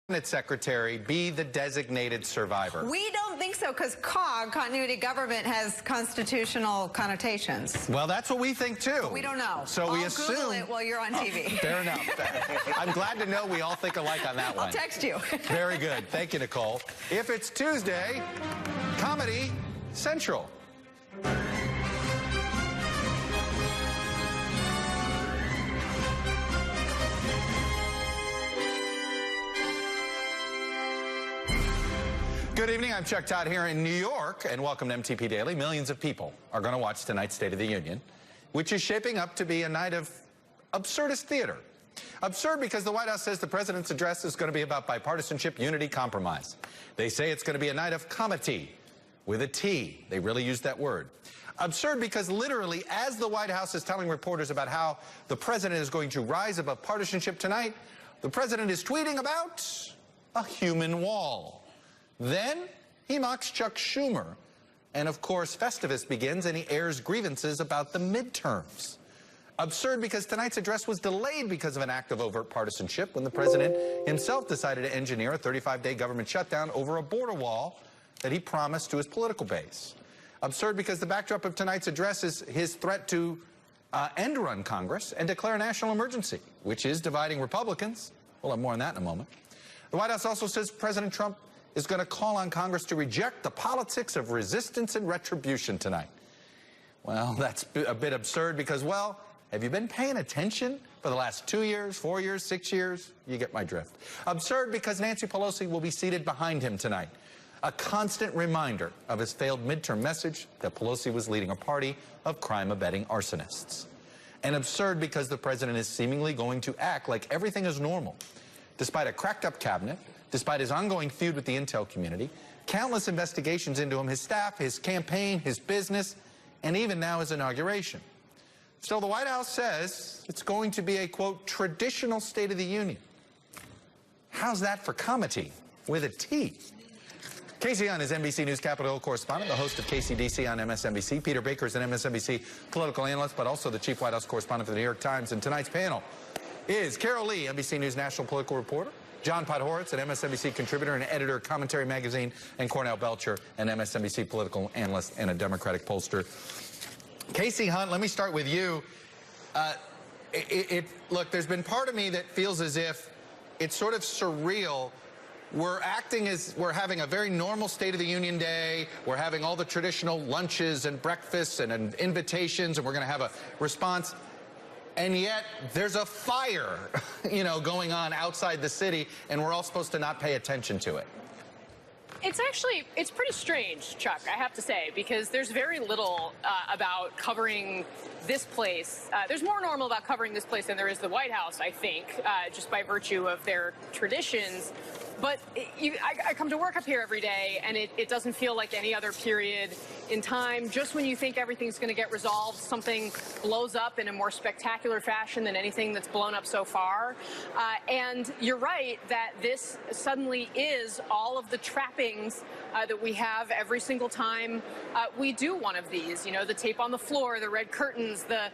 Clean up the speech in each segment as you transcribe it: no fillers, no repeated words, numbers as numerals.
Secretary be the designated survivor? We don't think so, because COG, continuity government, has constitutional connotations. Well, that's what we think too. But we don't know. So we assume. Google it while you're on TV. Fair enough. I'm glad to know we all think alike on that one. I'll text you. Very good. Thank you, Nicole. If it's Tuesday, Comedy Central. Good evening, I'm Chuck Todd here in New York, and welcome to MTP Daily. Millions of people are going to watch tonight's State of the Union, which is shaping up to be a night of absurdist theater. Absurd because the White House says the president's address is going to be about bipartisanship, unity, compromise. They say it's going to be a night of comity, with a T. They really used that word. Absurd because literally, as the White House is telling reporters about how the president is going to rise above partisanship tonight, the president is tweeting about a human wall. Then he mocks Chuck Schumer. And of course, Festivus begins and he airs grievances about the midterms. Absurd because tonight's address was delayed because of an act of overt partisanship when the president himself decided to engineer a 35-day government shutdown over a border wall that he promised to his political base. Absurd because the backdrop of tonight's address is his threat to end-run Congress and declare a national emergency, which is dividing Republicans. We'll have more on that in a moment. The White House also says President Trump is going to call on Congress to reject the politics of resistance and retribution tonight. Well, that's a bit absurd because, well, have you been paying attention for the last 2 years, 4 years, 6 years? You get my drift. Absurd because Nancy Pelosi will be seated behind him tonight. A constant reminder of his failed midterm message that Pelosi was leading a party of crime-abetting arsonists. And absurd because the president is seemingly going to act like everything is normal, despite a cracked-up cabinet, despite his ongoing feud with the intel community, countless investigations into him, his staff, his campaign, his business, and even now his inauguration. Still, the White House says it's going to be a, quote, traditional State of the Union. How's that for comity with a T? Casey Hunt is NBC News Capitol Hill correspondent, the host of KCDC on MSNBC. Peter Baker is an MSNBC political analyst, but also the chief White House correspondent for the New York Times. And tonight's panel is Carol Lee, NBC News national political reporter, John Podhoretz, an MSNBC contributor and editor of Commentary Magazine, and Cornell Belcher, an MSNBC political analyst and a Democratic pollster. Casey Hunt, let me start with you. Look, there's been part of me that feels as if it's sort of surreal. We're acting as we're having a very normal State of the Union day. We're having all the traditional lunches and breakfasts and invitations, and we're going to have a response. And yet there's a fire, going on outside the city, and we're all supposed to not pay attention to it. It's pretty strange, Chuck, I have to say, because there's very little about covering this place. There's more normal about covering this place than there is the White House, I think, just by virtue of their traditions. But I come to work up here every day, and it doesn't feel like any other period in time. Just when you think everything's going to get resolved, something blows up in a more spectacular fashion than anything that's blown up so far. And you're right that this suddenly is all of the trappings that we have every single time we do one of these. The tape on the floor, the red curtains, the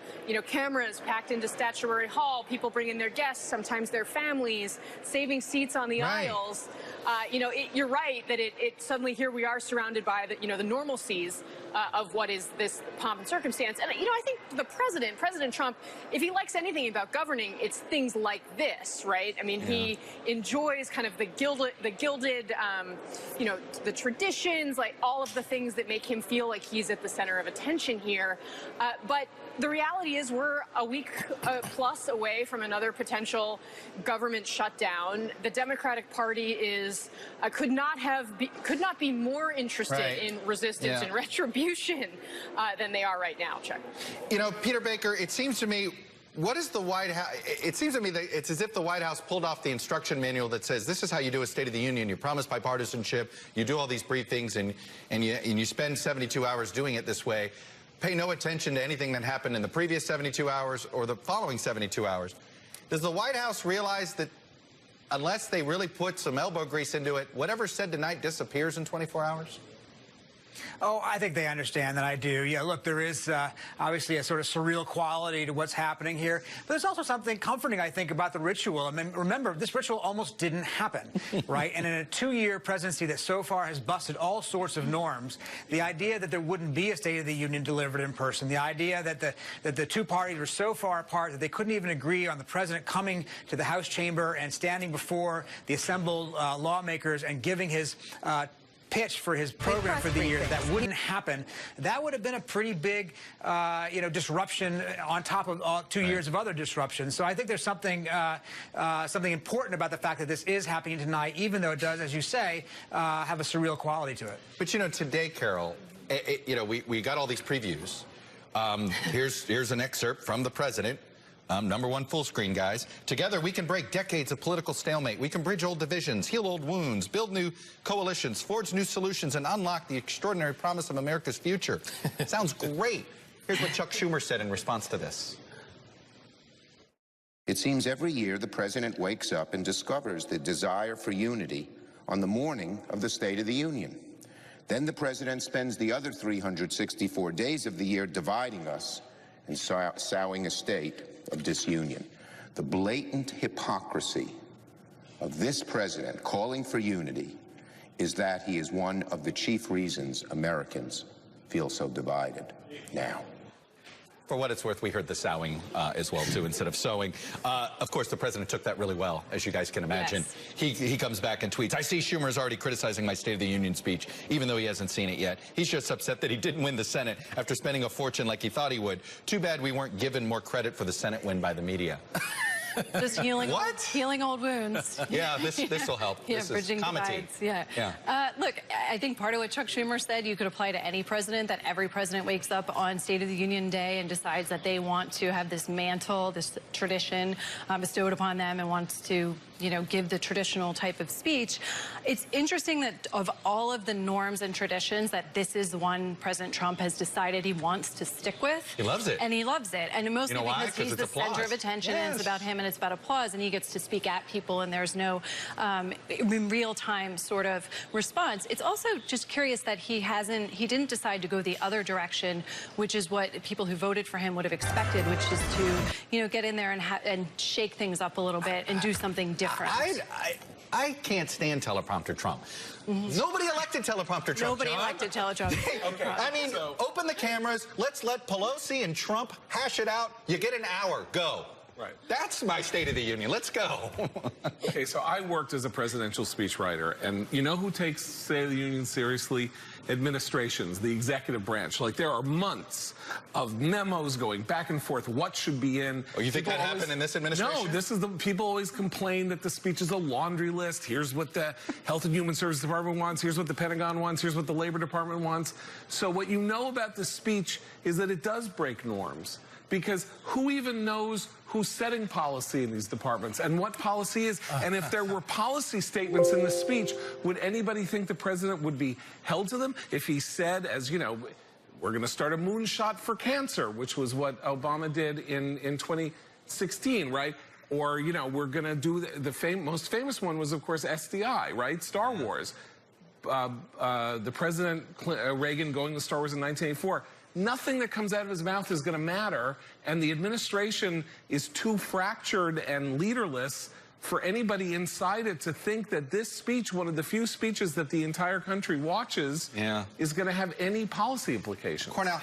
cameras packed into Statuary Hall, people bringing their guests, sometimes their families, saving seats on the aisles. You're right that it suddenly here we are surrounded by the normalcies of what is this pomp and circumstance. And I think the President Trump, if he likes anything about governing, it's things like this, right? I mean, he enjoys kind of the gilded, the traditions, like all of the things that make him feel like he's at the center of attention here. But the reality is we're a week plus away from another potential government shutdown. The Democratic Party is could not be more interested in resistance and retribution than they are right now, Chuck. Peter Baker, it seems to me, what is the White House? It seems to me that it's as if the White House pulled off the instruction manual that says this is how you do a State of the Union. You promise bipartisanship, you do all these briefings, and you spend 72 hours doing it this way. Pay no attention to anything that happened in the previous 72 hours or the following 72 hours. Does the White House realize that unless they really put some elbow grease into it, whatever's said tonight disappears in 24 hours? Oh, I think they understand that. I do. Yeah, look, there is obviously a sort of surreal quality to what's happening here. But there's also something comforting, I think, about the ritual. I mean, remember, this ritual almost didn't happen, right? And in a 2-year presidency that so far has busted all sorts of norms, the idea that there wouldn't be a State of the Union delivered in person, the idea that the two parties were so far apart that they couldn't even agree on the president coming to the House chamber and standing before the assembled lawmakers and giving his pitch for his program for the year, that wouldn't happen. That would have been a pretty big, disruption on top of 2 years of other disruptions. So I think there's something something important about the fact that this is happening tonight, even though it does, as you say, have a surreal quality to it. But you know, today, Carol, we got all these previews. Here's an excerpt from the president. #1 full screen, guys. Together, we can break decades of political stalemate. We can bridge old divisions, heal old wounds, build new coalitions, forge new solutions, and unlock the extraordinary promise of America's future. Sounds great. Here's what Chuck Schumer said in response to this. It seems every year the president wakes up and discovers the desire for unity on the morning of the State of the Union. Then the president spends the other 364 days of the year dividing us and sowing a state of disunion. The blatant hypocrisy of this president calling for unity is that he is one of the chief reasons Americans feel so divided now. For what it's worth, we heard the sowing as well, too, instead of sowing. Of course, the president took that really well, as you guys can imagine. Yes. He comes back and tweets, "I see Schumer's already criticizing my State of the Union speech, even though he hasn't seen it yet. He's just upset that he didn't win the Senate after spending a fortune like he thought he would. Too bad we weren't given more credit for the Senate win by the media." Just healing old wounds. Yeah, this will help. Yeah, this bridging divides. Yeah. Look, I think part of what Chuck Schumer said you could apply to any president, that every president wakes up on State of the Union Day and decides that they want to have this mantle, this tradition bestowed upon them, and wants to, give the traditional type of speech. It's interesting that of all of the norms and traditions, that this is the one President Trump has decided he wants to stick with. He loves it. And he loves it. And mostly because he's the center of attention, yes. and it's about him and it's about applause, and he gets to speak at people, and there's no real-time sort of response. It's also just curious that he didn't decide to go the other direction, which is what people who voted for him would have expected, which is to, get in there and shake things up a little bit and do something different. I can't stand teleprompter Trump. Nobody elected teleprompter Trump. Nobody elected teleprompter. Okay. I mean, open the cameras. Let's let Pelosi and Trump hash it out. You get an hour. Go. Right. That's my State of the Union. Let's go. Okay, so I worked as a presidential speechwriter, and you know who takes State of the Union seriously? Administrations, the executive branch. Like, there are months of memos going back and forth. What should be in? Oh, you think that happened in this administration? No, this is people always complain that the speech is a laundry list. Here's what the Health and Human Services Department wants. Here's what the Pentagon wants. Here's what the Labor Department wants. So what you know about this speech is that it does break norms. Because who even knows who's setting policy in these departments and what policy is? And if there were policy statements in the speech, would anybody think the president would be held to them? If he said, as you know, we're going to start a moonshot for cancer, which was what Obama did in 2016, right? Or, we're going to do the most famous one was, of course, SDI, right? Star Wars. The President Reagan going to Star Wars in 1984. Nothing that comes out of his mouth is going to matter, and the administration is too fractured and leaderless for anybody inside it to think that this speech, one of the few speeches that the entire country watches, is going to have any policy implications. Cornell,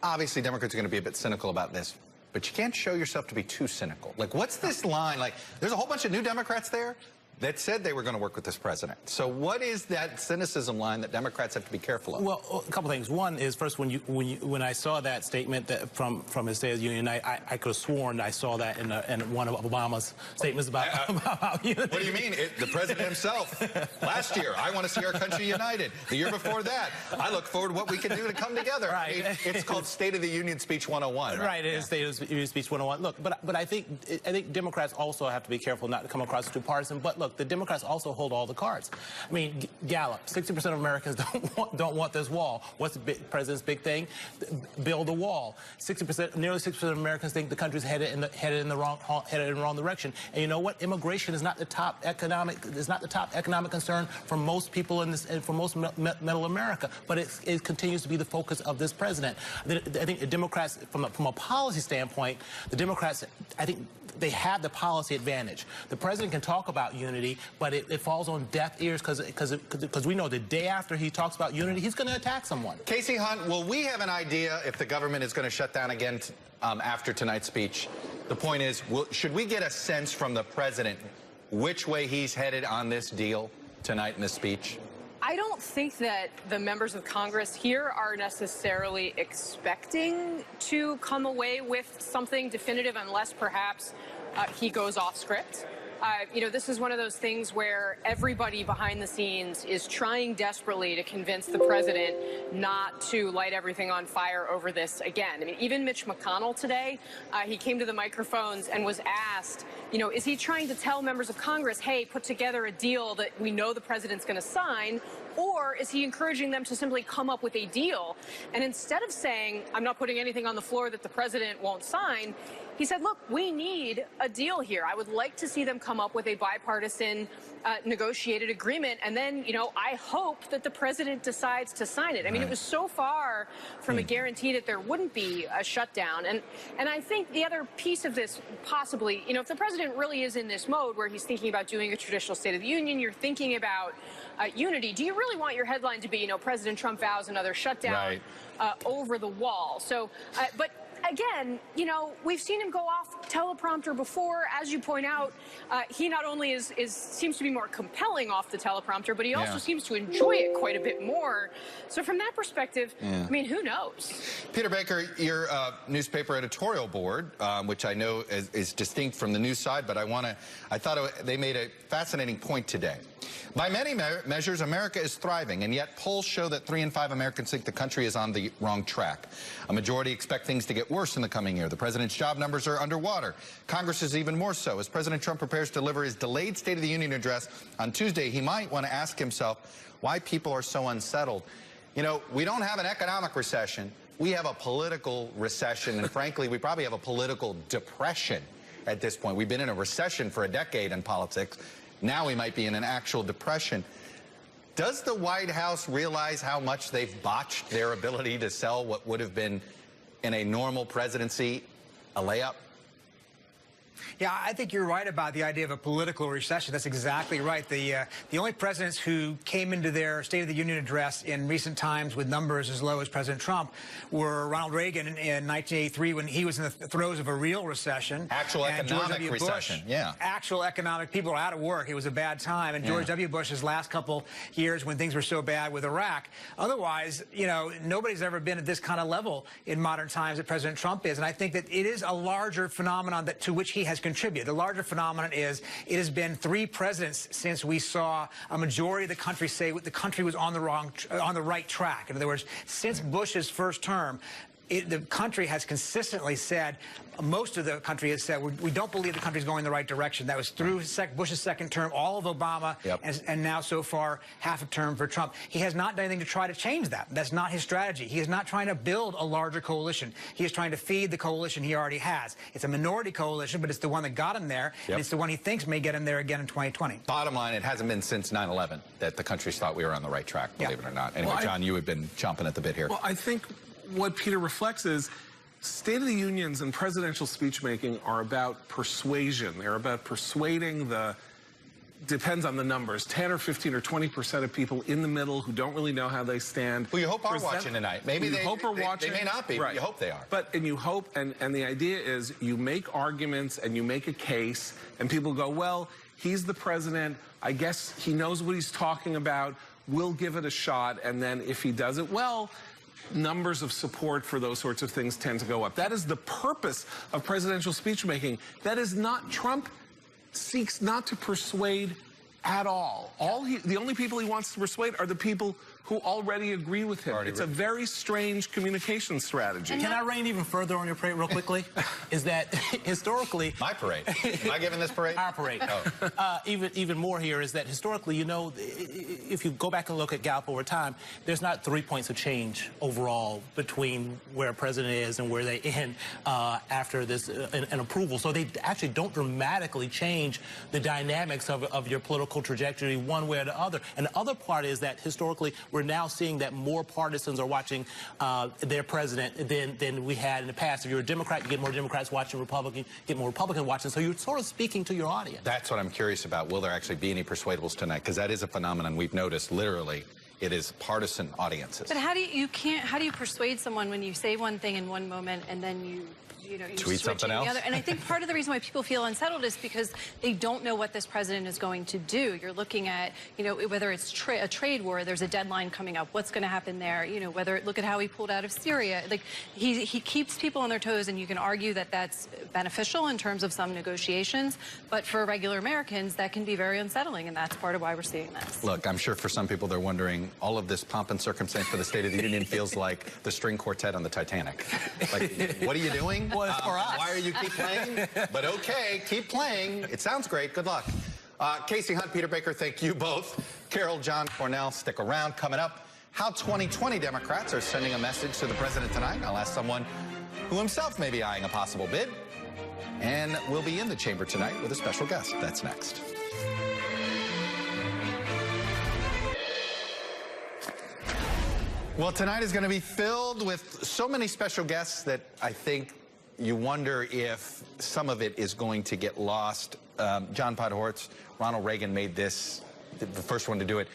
obviously Democrats are going to be a bit cynical about this, but you can't show yourself to be too cynical. Like, what's this line? Like, there's a whole bunch of new Democrats there that said they were going to work with this president. So what is that cynicism line that Democrats have to be careful of? Well, a couple things. One is, first, when I saw that statement from his State of the Union, I could have sworn I saw that in one of Obama's statements about unity. What do you mean? The president himself, last year, I want to see our country united. The year before that, I look forward to what we can do to come together. Right. I mean, it's called State of the Union Speech 101. Right, it is State of the Union Speech 101. Look, but I think Democrats also have to be careful not to come across as too partisan. But look, look, the Democrats also hold all the cards. I mean, Gallup, 60% of Americans don't want this wall. What's the president's big thing? Build a wall. 60%, nearly 60% of Americans think the country's headed in the wrong direction. And you know what? Immigration is not the top economic concern for most people in this, and for most middle America. But it continues to be the focus of this president. I think the Democrats, from a policy standpoint, the Democrats, I think they have the policy advantage. The president can talk about unity, but it falls on deaf ears because we know the day after he talks about unity, he's going to attack someone. Casey Hunt, will we have an idea if the government is going to shut down again after tonight's speech? The point is, should we get a sense from the president which way he's headed on this deal tonight in the speech? I don't think that the members of Congress here are necessarily expecting to come away with something definitive unless perhaps he goes off script. You know, this is one of those things where everybody behind the scenes is trying desperately to convince the president not to light everything on fire over this again. I mean, even Mitch McConnell today, he came to the microphones and was asked, you know, is he trying to tell members of Congress, hey, put together a deal that we know the president's going to sign, or is he encouraging them to simply come up with a deal? And instead of saying, I'm not putting anything on the floor that the president won't sign, he said, look, we need a deal here. I would like to see them come up with a bipartisan negotiated agreement. And then, you know, I hope that the president decides to sign it. I mean, it was so far from a guarantee that there wouldn't be a shutdown. And I think the other piece of this possibly, you know, if the president really is in this mode where he's thinking about doing a traditional State of the Union, you're thinking about unity. Do you really want your headline to be, you know, President Trump vows another shutdown over the wall? So, but again, you know, we've seen him go off teleprompter before. As you point out, he not only seems to be more compelling off the teleprompter, but he also seems to enjoy it quite a bit more. So from that perspective, I mean, who knows? Peter Baker, your newspaper editorial board, which I know is distinct from the news side, but I thought they made a fascinating point today. By many measures, America is thriving, and yet polls show that 3 in 5 Americans think the country is on the wrong track. A majority expect things to get worse in the coming year. The president's job numbers are underwater. Congress is even more so. As President Trump prepares to deliver his delayed State of the Union address on Tuesday, he might want to ask himself why people are so unsettled. You know, we don't have an economic recession. We have a political recession, and frankly, we probably have a political depression at this point. We've been in a recession for a decade in politics. Now we might be in an actual depression. Does the White House realize how much they've botched their ability to sell what would have been, in a normal presidency, a layup? Yeah, I think you're right about the idea of a political recession. That's exactly right. The only presidents who came into their State of the Union address in recent times with numbers as low as President Trump were Ronald Reagan in 1983 when he was in the throes of a real recession. Actual economic recession, yeah. Actual economic, people are out of work. It was a bad time. And George W. Bush's last couple years when things were so bad with Iraq. Otherwise, you know, nobody's ever been at this kind of level in modern times that President Trump is. And I think that it is a larger phenomenon to which he has contributed. The larger phenomenon is it has been 3 presidents since we saw a majority of the country say the country was on the right track. In other words, since Bush's first term, the country has consistently said, most of the country has said, we don't believe the country's going in the right direction. That was through Bush's second term, all of Obama, and now so far half a term for Trump. He has not done anything to try to change that. That's not his strategy. He is not trying to build a larger coalition. He is trying to feed the coalition he already has. It's a minority coalition, but it's the one that got him there, and it's the one he thinks may get him there again in 2020. Bottom line, it hasn't been since 9/11 that the country's thought we were on the right track, believe it or not. Anyway, John, you have been chomping at the bit here. Well, I think what Peter reflects is State of the Unions and presidential speech making are about persuasion. They're about persuading depends on the numbers, 10 or 15 or 20% of people in the middle who don't really know how they stand. Well, you hope are watching tonight. Maybe they hope are watching. They may not be, but you hope they are. And you hope, and the idea is you make arguments and you make a case, and people go, well, he's the president. I guess he knows what he's talking about. We'll give it a shot, and then if he does it well, numbers of support for those sorts of things tend to go up. That is the purpose of presidential speech making. That is not, Trump seeks not to persuade at all. The only people he wants to persuade are the people who already agree with him. It's a very strange communication strategy. Can I rein even further on your parade real quickly? Is that historically... My parade. Am I giving this parade? Our parade. Oh. Even more here is that historically, you know, if you go back and look at Gallup over time, there's not 3 points of change overall between where a president is and where they end after this an approval. So they actually don't dramatically change the dynamics of your political trajectory one way or the other. And the other part is that historically, we're now seeing that more partisans are watching their president than we had in the past. If you're a Democrat, you get more Democrats watching, Republican, get more Republicans watching. So you're sort of speaking to your audience. That's what I'm curious about. Will there actually be any persuadables tonight? Because that is a phenomenon we've noticed. Literally, it is partisan audiences. But how do you persuade someone when you say one thing in one moment and then you tweet something else? The other? And I think part of the reason why people feel unsettled is because they don't know what this president is going to do. You're looking at, whether it's a trade war, there's a deadline coming up. What's going to happen there? Look at how he pulled out of Syria. Like he keeps people on their toes, and you can argue that that's beneficial in terms of some negotiations. But for regular Americans, that can be very unsettling, and that's part of why we're seeing this. Look, I'm sure for some people they're wondering, all of this pomp and circumstance for the State of the Union feels like the string quartet on the Titanic. Like, what are you doing? Well, it's for us. Why are you keep playing? But okay, keep playing. It sounds great. Good luck. Casey Hunt, Peter Baker, thank you both. Carol, John, Cornell, stick around. Coming up, how 2020 Democrats are sending a message to the president tonight. I'll ask someone who himself may be eyeing a possible bid. And we'll be in the chamber tonight with a special guest. That's next. Well, tonight is going to be filled with so many special guests that I think you wonder if some of it is going to get lost. John Podhoretz, Ronald Reagan made this the first one to do it.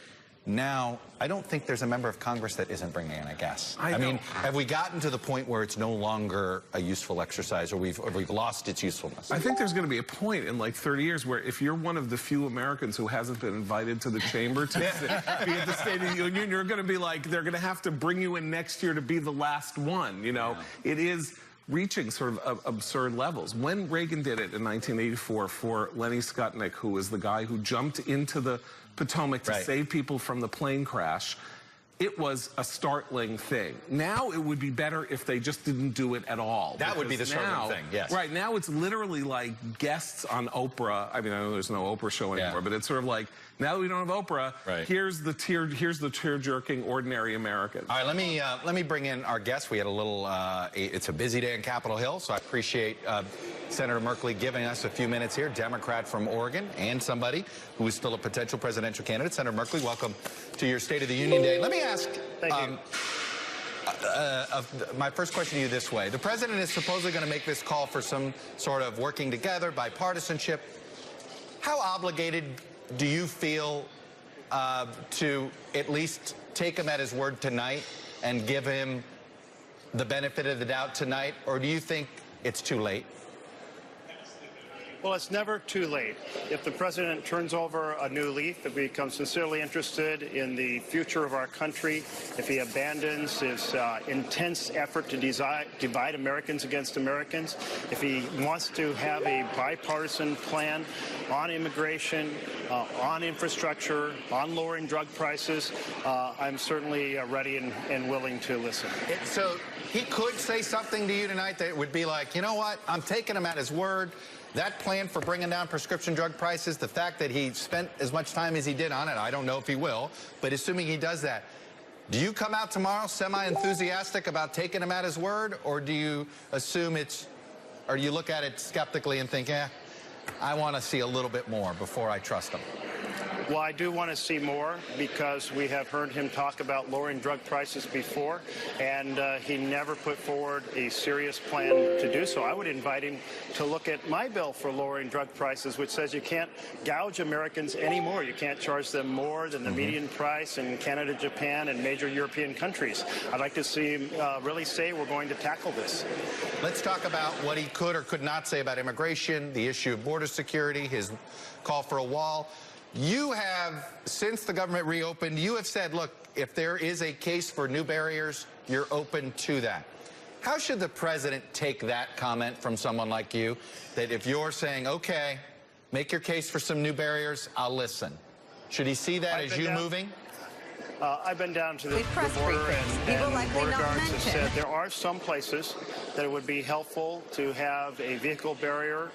Now, I don't think there's a member of Congress that isn't bringing in a guest. I mean, have we gotten to the point where it's no longer a useful exercise, or we've lost its usefulness? I think there's going to be a point in like 30 years where if you're one of the few Americans who hasn't been invited to the chamber to be at the State of the Union, you're going to be like, they're going to have to bring you in next year to be the last one. It is reaching sort of absurd levels. When Reagan did it in 1984 for Lenny Skutnik, who was the guy who jumped into the Potomac to save people from the plane crash, it was a startling thing. Now it would be better if they just didn't do it at all. That would be the startling thing, yes. Right, now it's literally like guests on Oprah. I mean, I know there's no Oprah show anymore, but it's sort of like, now that we don't have Oprah, here's the tear-jerking ordinary American. All right, let me bring in our guest. We had a little, it's a busy day in Capitol Hill, so I appreciate Senator Merkley giving us a few minutes here, Democrat from Oregon, and somebody who is still a potential presidential candidate. Senator Merkley, welcome to your State of the Union Day. Let me ask my first question to you this way. The president is supposedly going to make this call for some sort of working together, bipartisanship. How obligated do you feel to at least take him at his word tonight and give him the benefit of the doubt tonight, or do you think it's too late? Well, it's never too late. If the president turns over a new leaf, if he becomes sincerely interested in the future of our country, if he abandons his intense effort to divide Americans against Americans, if he wants to have a bipartisan plan on immigration, on infrastructure, on lowering drug prices, I'm certainly ready and willing to listen. So he could say something to you tonight that would be like, you know what, I'm taking him at his word. That plan for bringing down prescription drug prices, the fact that he spent as much time as he did on it, I don't know if he will, but assuming he does that, do you come out tomorrow semi-enthusiastic about taking him at his word, or do you assume or do you look at it skeptically and think, I want to see a little bit more before I trust him? Well, I do want to see more because we have heard him talk about lowering drug prices before, and he never put forward a serious plan to do so. I would invite him to look at my bill for lowering drug prices, which says you can't gouge Americans anymore. You can't charge them more than the median price in Canada, Japan, and major European countries. I'd like to see him really say we're going to tackle this. Let's talk about what he could or could not say about immigration, the issue of border security, his call for a wall. You have, since the government reopened, you have said, look, if there is a case for new barriers, you're open to that. How should the president take that comment from someone like you, that if you're saying, okay, make your case for some new barriers, I'll listen? Should he see that as you moving? I've been down to the press border, briefings. People and likely border not guards have mention. said there are some places that it would be helpful to have a vehicle barrier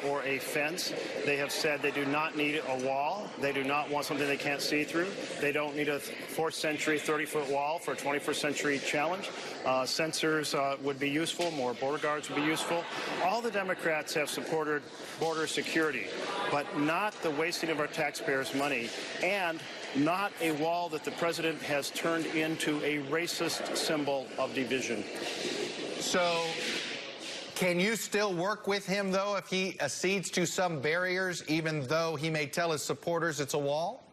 or a fence. They have said they do not need a wall. They do not want something they can't see through. They don't need a 4th century 30-foot wall for a 21st century challenge. Sensors would be useful. More border guards would be useful. All the Democrats have supported border security, but not the wasting of our taxpayers' money, and not a wall that the president has turned into a racist symbol of division. So can you still work with him, though, if he accedes to some barriers, even though he may tell his supporters it's a wall?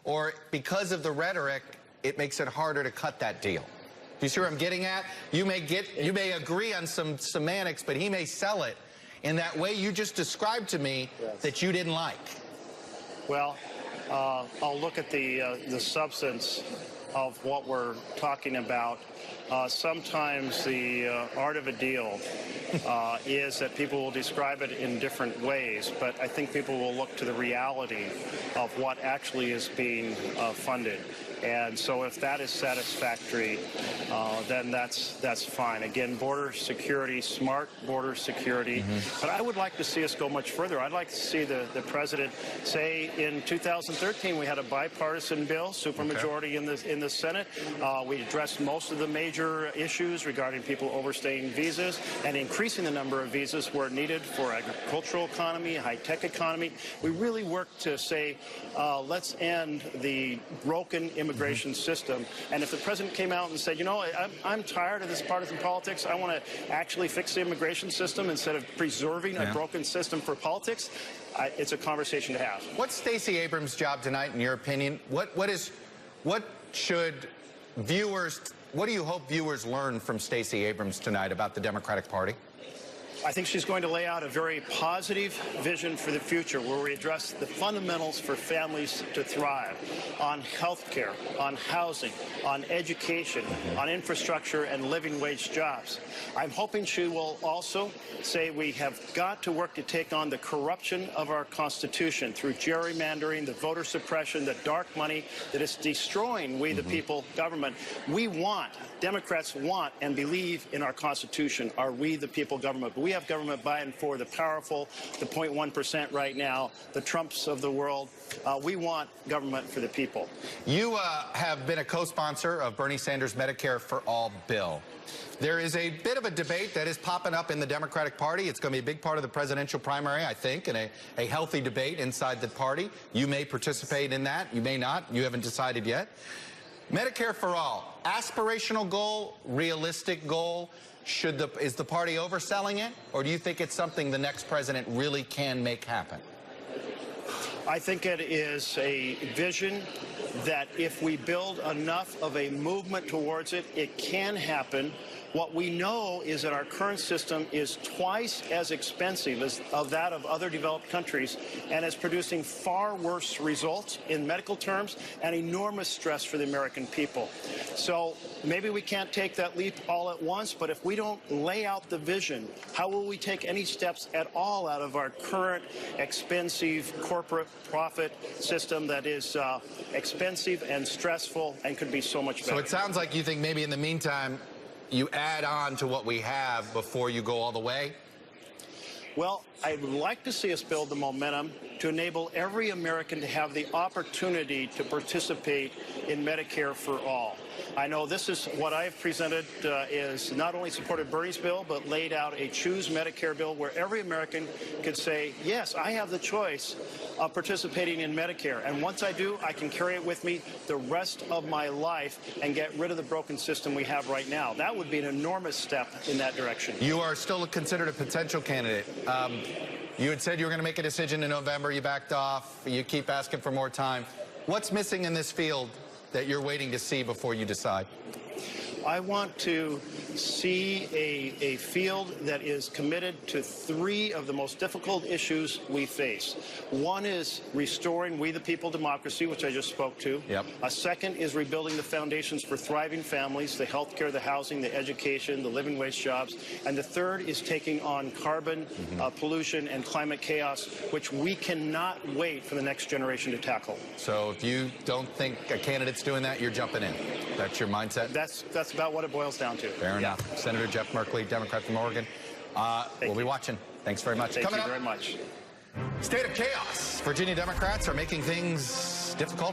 Or because of the rhetoric, it makes it harder to cut that deal? Do you see where I'm getting at? You may agree on some semantics, but he may sell it in that way you just described to me that you didn't like. Well, I'll look at the substance of what we're talking about. Sometimes the art of a deal is that people will describe it in different ways, but I think people will look to the reality of what actually is being funded. And so if that is satisfactory, then that's fine. Again, border security, smart border security. But I would like to see us go much further. I'd like to see the president say in 2013 we had a bipartisan bill, supermajority in the Senate. We addressed most of the major issues regarding people overstaying visas and increasing the number of visas where needed for agricultural economy, high-tech economy. We really worked to say, let's end the broken immigration system. And if the president came out and said, you know, I'm tired of this partisan politics, I want to actually fix the immigration system instead of preserving a broken system for politics, it's a conversation to have. What's Stacey Abrams' job tonight, in your opinion? What do you hope viewers learn from Stacey Abrams tonight about the Democratic Party? I think she's going to lay out a very positive vision for the future where we address the fundamentals for families to thrive on health care, on housing, on education, on infrastructure and living wage jobs. I'm hoping she will also say we have got to work to take on the corruption of our Constitution through gerrymandering, the voter suppression, the dark money that is destroying we the people government. Democrats want and believe in our Constitution, our we the people government. But we have government buy-in for the powerful, the 0.1% right now, the Trumps of the world. We want government for the people. You have been a co-sponsor of Bernie Sanders' Medicare for All bill. There is a bit of a debate that is popping up in the Democratic Party. It's going to be a big part of the presidential primary, I think, and a healthy debate inside the party. You may participate in that. You may not. You haven't decided yet. Medicare for All, aspirational goal, realistic goal. Is the party overselling it, or do you think it's something the next president really can make happen? I think it is a vision that if we build enough of a movement towards it, it can happen. What we know is that our current system is twice as expensive as that of other developed countries and is producing far worse results in medical terms and enormous stress for the American people. So maybe we can't take that leap all at once, but if we don't lay out the vision, how will we take any steps at all out of our current expensive corporate profit system that is expensive and stressful and could be so much better? So it sounds like you think maybe in the meantime, you add on to what we have before you go all the way? Well, I'd like to see us build the momentum to enable every American to have the opportunity to participate in Medicare for All. I know this is what I've presented is not only supported Bernie's bill, but laid out a Choose Medicare bill where every American could say, yes, I have the choice of participating in Medicare. And once I do, I can carry it with me the rest of my life and get rid of the broken system we have right now. That would be an enormous step in that direction. You are still considered a potential candidate. You had said you were going to make a decision in November. You backed off. You keep asking for more time. What's missing in this field that you're waiting to see before you decide? I want to see a field that is committed to three of the most difficult issues we face. One is restoring we the people democracy, which I just spoke to. Yep. A second is rebuilding the foundations for thriving families, the health care, the housing, the education, the living wage jobs. And the third is taking on carbon pollution and climate chaos, which we cannot wait for the next generation to tackle. So if you don't think a candidate's doing that, you're jumping in. That's your mindset? That's about what it boils down to. Fair enough. Senator Jeff Merkley, Democrat from Oregon. We'll be watching. Thanks very much. Thank you very much. State of chaos. Virginia Democrats are making things difficult.